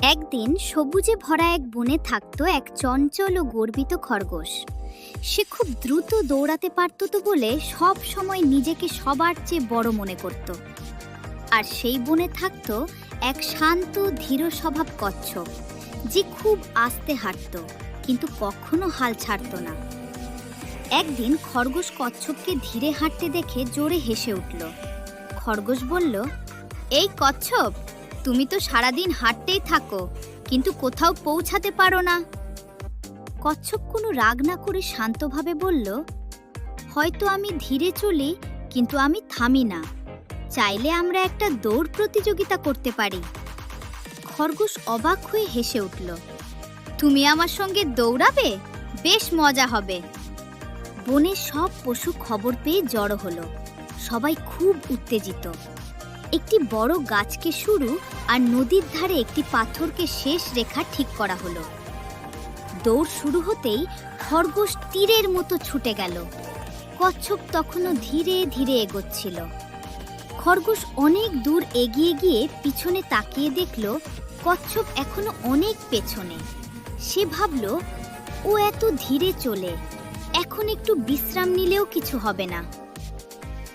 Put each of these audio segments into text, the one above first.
একদিন সবুজে ভরা এক বনে থাকতো এক চঞ্চল ও গর্বিত খরগোশ। সে খুব দ্রুত দৌড়াতে পারত তো বলে সব সময় নিজেকে সবার চেয়ে বড় মনে করত। আর সেই বনে থাকতো এক শান্ত ধীর স্বভাব কচ্ছপ, যে খুব আস্তে হাঁটত কিন্তু কখনো হাল ছাড়ত না। একদিন খরগোশ কচ্ছপকে ধীরে হাঁটতে দেখে জোরে হেসে উঠল। খরগোশ বলল, এই কচ্ছপ, তুমি তো সারাদিন হাঁটতেই থাকো কিন্তু কোথাও পৌঁছাতে পারো না। কচ্ছপ কোনো রাগ না করে শান্তভাবে বলল, হয়তো আমি ধীরে চলি কিন্তু আমি থামি না। চাইলে আমরা একটা দৌড় প্রতিযোগিতা করতে পারি। খরগোশ অবাক হয়ে হেসে উঠল, তুমি আমার সঙ্গে দৌড়াবে? বেশ মজা হবে। বনের সব পশু খবর পেয়ে জড়ো হলো। সবাই খুব উত্তেজিত। একটি বড় গাছকে শুরু আর নদীর ধারে একটি পাথরকে শেষ রেখা ঠিক করা হলো। দৌড় শুরু হতেই খরগোশ তীরের মতো ছুটে গেল। কচ্ছপ তখনও ধীরে ধীরে এগোচ্ছিল। খরগোশ অনেক দূর এগিয়ে গিয়ে পিছনে তাকিয়ে দেখল কচ্ছপ এখনো অনেক পেছনে। সে ভাবল, ও এত ধীরে চলে, এখন একটু বিশ্রাম নিলেও কিছু হবে না।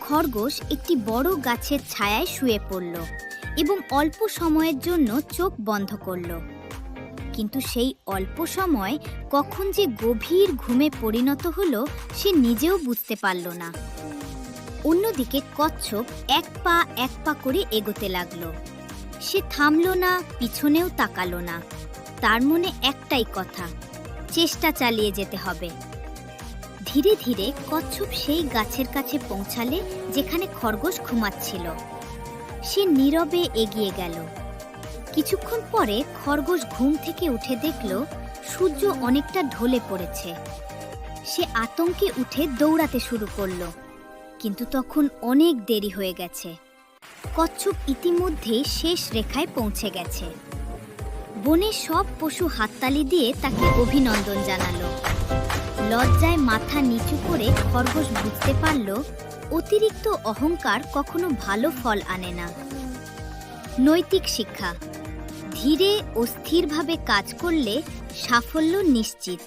খরগোশ একটি বড় গাছের ছায়ায় শুয়ে পড়ল এবং অল্প সময়ের জন্য চোখ বন্ধ করল। কিন্তু সেই অল্প সময় কখন যে গভীর ঘুমে পরিণত হলো সে নিজেও বুঝতে পারল না। অন্যদিকে কচ্ছপ এক পা করে এগোতে লাগলো। সে থামল না, পিছনেও তাকালো না। তার মনে একটাই কথা, চেষ্টা চালিয়ে যেতে হবে। ধীরে ধীরে কচ্ছপ সেই গাছের কাছে পৌঁছালে যেখানে খরগোশ ঘুমাচ্ছিল। সে নীরবে এগিয়ে গেল। কিছুক্ষণ পরে খরগোশ ঘুম থেকে উঠে দেখল সূর্য অনেকটা ঢলে পড়েছে। সে আতঙ্কে উঠে দৌড়াতে শুরু করল, কিন্তু তখন অনেক দেরি হয়ে গেছে। কচ্ছপ ইতিমধ্যেই শেষ রেখায় পৌঁছে গেছে। বনের সব পশু হাততালি দিয়ে তাকে অভিনন্দন জানালো। লজ্জায় মাথা নিচু করে খরগোশ বুঝতে পারল অতিরিক্ত অহংকার কখনো ভালো ফল আনে না। নৈতিক শিক্ষা: ধীরে ও স্থিরভাবে কাজ করলে সাফল্য নিশ্চিত।